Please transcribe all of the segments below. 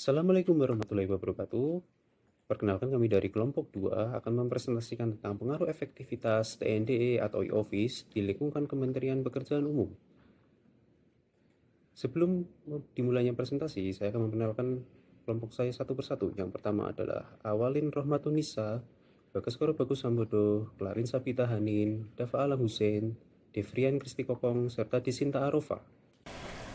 Assalamualaikum warahmatullahi wabarakatuh. Perkenalkan kami dari kelompok 2 akan mempresentasikan tentang pengaruh efektivitas TNDE atau e-Office di lingkungan Kementerian Pekerjaan Umum. Sebelum dimulainya presentasi, saya akan memperkenalkan kelompok saya satu persatu. Yang pertama adalah Awalin Rohmatunisa, Bagaskoro Bagus Sambodo, Klarin Sabita Hanin, Dava Alam Hussein, Devrian Kristi Kokong, serta Disinta Arofa.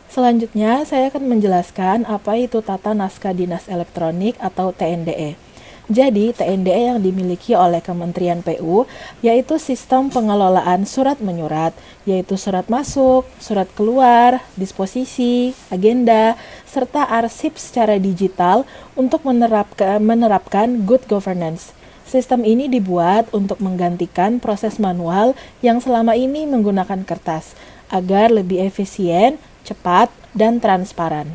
Selanjutnya, saya akan menjelaskan apa itu Tata Naskah Dinas Elektronik atau TNDE. Jadi, TNDE yang dimiliki oleh Kementerian PU yaitu sistem pengelolaan surat menyurat, yaitu surat masuk, surat keluar, disposisi, agenda, serta arsip secara digital untuk menerapkan good governance. Sistem ini dibuat untuk menggantikan proses manual yang selama ini menggunakan kertas agar lebih efisien, cepat, dan transparan.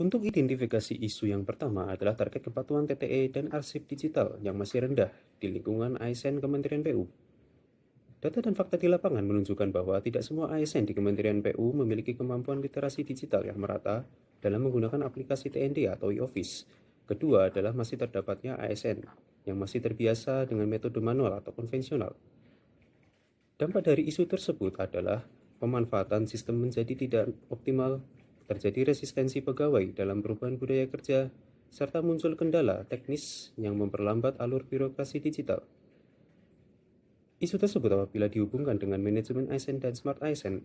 Untuk identifikasi isu yang pertama adalah terkait kepatuhan TTE dan arsip digital yang masih rendah di lingkungan ASN Kementerian PU. Data dan fakta di lapangan menunjukkan bahwa tidak semua ASN di Kementerian PU memiliki kemampuan literasi digital yang merata dalam menggunakan aplikasi TND atau e-Office. Kedua adalah masih terdapatnya ASN yang masih terbiasa dengan metode manual atau konvensional. Dampak dari isu tersebut adalah pemanfaatan sistem menjadi tidak optimal, terjadi resistensi pegawai dalam perubahan budaya kerja, serta muncul kendala teknis yang memperlambat alur birokrasi digital. Isu tersebut apabila dihubungkan dengan manajemen ASN dan Smart ASN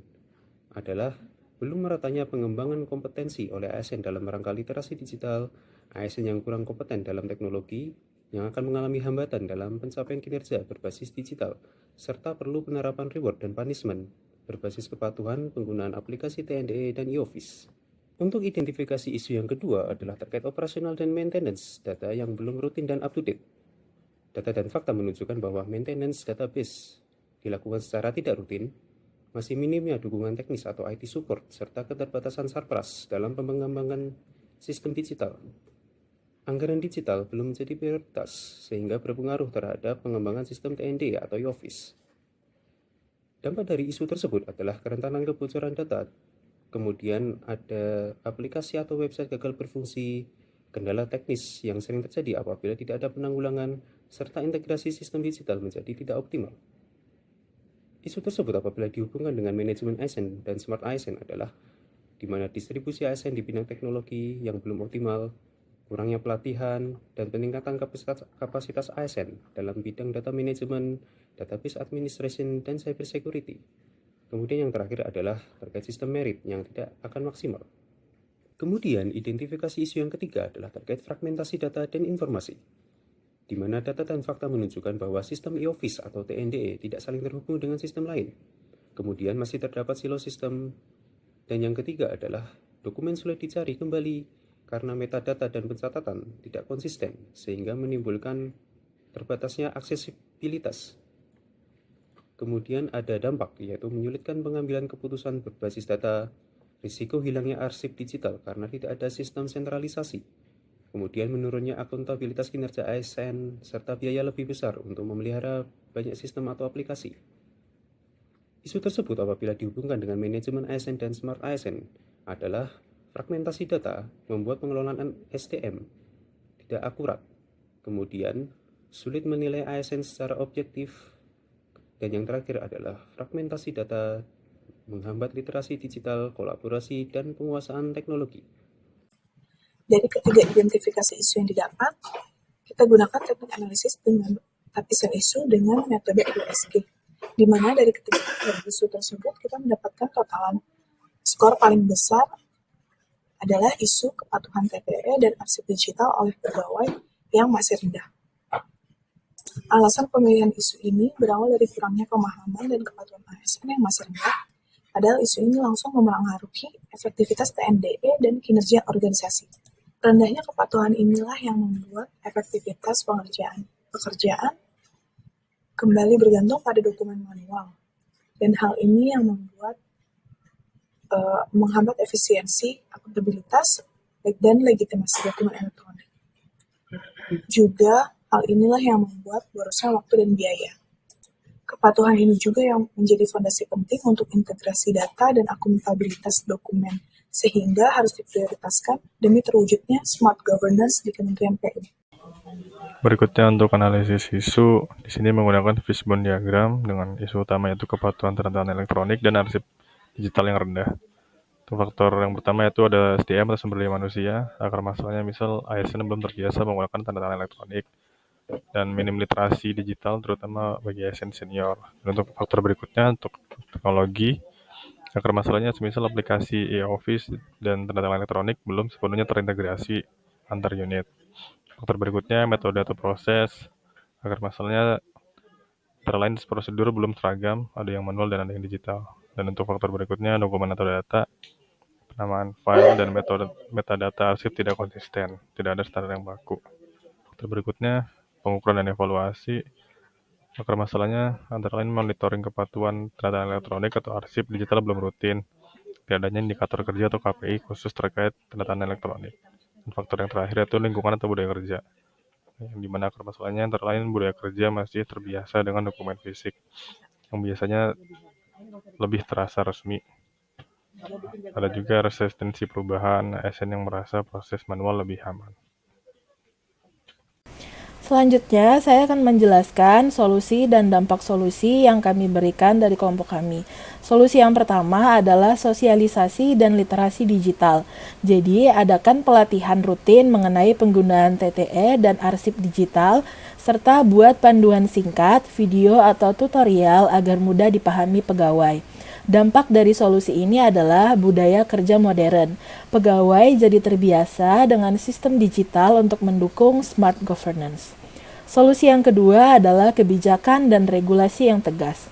adalah belum meratanya pengembangan kompetensi oleh ASN dalam rangka literasi digital, ASN yang kurang kompeten dalam teknologi, yang akan mengalami hambatan dalam pencapaian kinerja berbasis digital, serta perlu penerapan reward dan punishment berbasis kepatuhan penggunaan aplikasi TNDE dan e-Office. Untuk identifikasi isu yang kedua adalah terkait operasional dan maintenance data yang belum rutin dan up-to-date. Data dan fakta menunjukkan bahwa maintenance database dilakukan secara tidak rutin, masih minimnya dukungan teknis atau IT support, serta keterbatasan Sarpras dalam pengembangan sistem digital. Anggaran digital belum menjadi prioritas, sehingga berpengaruh terhadap pengembangan sistem TND atau e-Office. Dampak dari isu tersebut adalah kerentanan kebocoran data, kemudian ada aplikasi atau website gagal berfungsi, kendala teknis yang sering terjadi apabila tidak ada penanggulangan, serta integrasi sistem digital menjadi tidak optimal. Isu tersebut apabila dihubungkan dengan manajemen ASN dan Smart ASN adalah di mana distribusi ASN di bidang teknologi yang belum optimal, kurangnya pelatihan, dan peningkatan kapasitas ASN dalam bidang data management, database administration, dan cyber security. Kemudian yang terakhir adalah terkait sistem merit yang tidak akan maksimal. Kemudian identifikasi isu yang ketiga adalah terkait fragmentasi data dan informasi, di mana data dan fakta menunjukkan bahwa sistem e-Office atau TNDE tidak saling terhubung dengan sistem lain. Kemudian masih terdapat silo sistem. Dan yang ketiga adalah dokumen sulit dicari kembali karena metadata dan pencatatan tidak konsisten, sehingga menimbulkan terbatasnya aksesibilitas. Kemudian ada dampak, yaitu menyulitkan pengambilan keputusan berbasis data, risiko hilangnya arsip digital karena tidak ada sistem sentralisasi, kemudian menurunnya akuntabilitas kinerja ASN, serta biaya lebih besar untuk memelihara banyak sistem atau aplikasi. Isu tersebut apabila dihubungkan dengan manajemen ASN dan Smart ASN adalah fragmentasi data membuat pengelolaan SDM tidak akurat, kemudian sulit menilai ASN secara objektif, dan yang terakhir adalah fragmentasi data menghambat literasi digital, kolaborasi, dan penguasaan teknologi. Dari ketiga identifikasi isu yang didapat, kita gunakan teknik analisis dengan lapisan isu dengan metode ESG, di mana dari ketiga isu tersebut kita mendapatkan totalan skor paling besar adalah isu kepatuhan TTE dan arsip digital oleh pegawai yang masih rendah. Alasan pemilihan isu ini berawal dari kurangnya pemahaman dan kepatuhan ASN yang masih rendah, padahal isu ini langsung memengaruhi efektivitas TNDE dan kinerja organisasi. Rendahnya kepatuhan inilah yang membuat efektivitas pekerjaan kembali bergantung pada dokumen manual, dan hal ini yang membuat menghambat efisiensi, akuntabilitas, dan legitimasi dokumen elektronik. Juga hal inilah yang membuat borosnya waktu dan biaya. Kepatuhan ini juga yang menjadi fondasi penting untuk integrasi data dan akuntabilitas dokumen sehingga harus diprioritaskan demi terwujudnya smart governance di Kementerian PU. Berikutnya untuk analisis isu, di sini menggunakan fishbone diagram dengan isu utama yaitu kepatuhan tanda tangan elektronik dan arsip digital yang rendah. Untuk faktor yang pertama yaitu ada SDM atau sumber daya manusia, akar masalahnya misal ASN belum terbiasa menggunakan tanda tangan elektronik dan minim literasi digital terutama bagi ASN senior. Dan untuk faktor berikutnya untuk teknologi, akar masalahnya semisal aplikasi e-office dan tanda tangan elektronik belum sepenuhnya terintegrasi antar unit. Faktor berikutnya metode atau proses, akar masalahnya antara lain prosedur belum seragam, ada yang manual dan ada yang digital. Dan untuk faktor berikutnya dokumen atau data, penamaan file dan metadata arsip tidak konsisten, tidak ada standar yang baku. Faktor berikutnya pengukuran dan evaluasi, akar masalahnya antara lain monitoring kepatuhan tanda tangan elektronik atau arsip digital belum rutin, tidak adanya indikator kerja atau KPI khusus terkait tanda tangan elektronik. Dan faktor yang terakhir yaitu lingkungan atau budaya kerja, yang dimana akar masalahnya antara lain budaya kerja masih terbiasa dengan dokumen fisik, yang biasanya lebih terasa resmi. Ada juga resistensi perubahan, ASN yang merasa proses manual lebih aman. Selanjutnya, saya akan menjelaskan solusi dan dampak solusi yang kami berikan dari kelompok kami. Solusi yang pertama adalah sosialisasi dan literasi digital. Jadi, adakan pelatihan rutin mengenai penggunaan TTE dan arsip digital, serta buat panduan singkat, video, atau tutorial agar mudah dipahami pegawai. Dampak dari solusi ini adalah budaya kerja modern. Pegawai jadi terbiasa dengan sistem digital untuk mendukung smart governance. Solusi yang kedua adalah kebijakan dan regulasi yang tegas.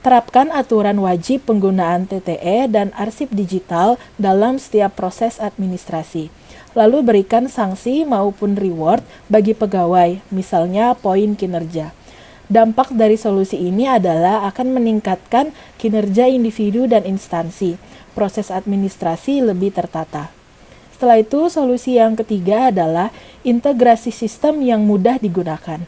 Terapkan aturan wajib penggunaan TTE dan arsip digital dalam setiap proses administrasi. Lalu berikan sanksi maupun reward bagi pegawai, misalnya poin kinerja. Dampak dari solusi ini adalah akan meningkatkan kinerja individu dan instansi. Proses administrasi lebih tertata. Setelah itu, solusi yang ketiga adalah integrasi sistem yang mudah digunakan.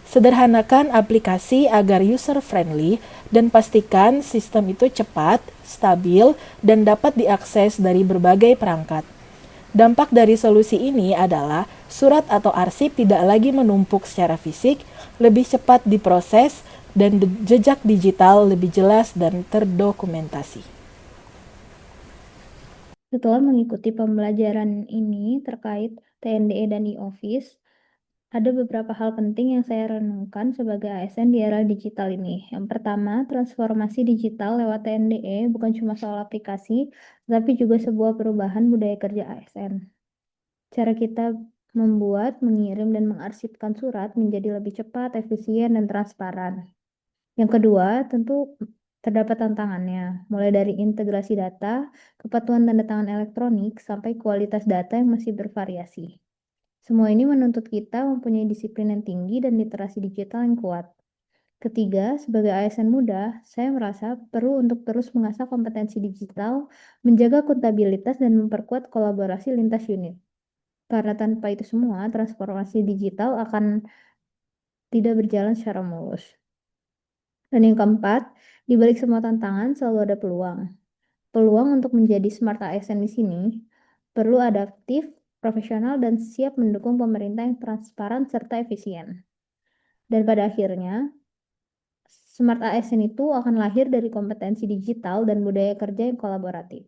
Sederhanakan aplikasi agar user-friendly dan pastikan sistem itu cepat, stabil, dan dapat diakses dari berbagai perangkat. Dampak dari solusi ini adalah surat atau arsip tidak lagi menumpuk secara fisik, lebih cepat diproses, dan jejak digital lebih jelas dan terdokumentasi. Setelah mengikuti pembelajaran ini terkait TNDE dan e-office, ada beberapa hal penting yang saya renungkan sebagai ASN di era digital ini. Yang pertama, transformasi digital lewat TNDE bukan cuma soal aplikasi, tapi juga sebuah perubahan budaya kerja ASN. Cara kita membuat, mengirim, dan mengarsipkan surat menjadi lebih cepat, efisien, dan transparan. Yang kedua, tentu terdapat tantangannya, mulai dari integrasi data, kepatuhan tanda tangan elektronik, sampai kualitas data yang masih bervariasi. Semua ini menuntut kita mempunyai disiplin yang tinggi dan literasi digital yang kuat. Ketiga, sebagai ASN muda, saya merasa perlu untuk terus mengasah kompetensi digital, menjaga akuntabilitas, dan memperkuat kolaborasi lintas unit. Karena tanpa itu semua, transformasi digital akan tidak berjalan secara mulus. Dan yang keempat, di balik semua tantangan selalu ada peluang. Peluang untuk menjadi smart ASN di sini perlu adaptif, profesional, dan siap mendukung pemerintah yang transparan serta efisien. Dan pada akhirnya, smart ASN itu akan lahir dari kompetensi digital dan budaya kerja yang kolaboratif.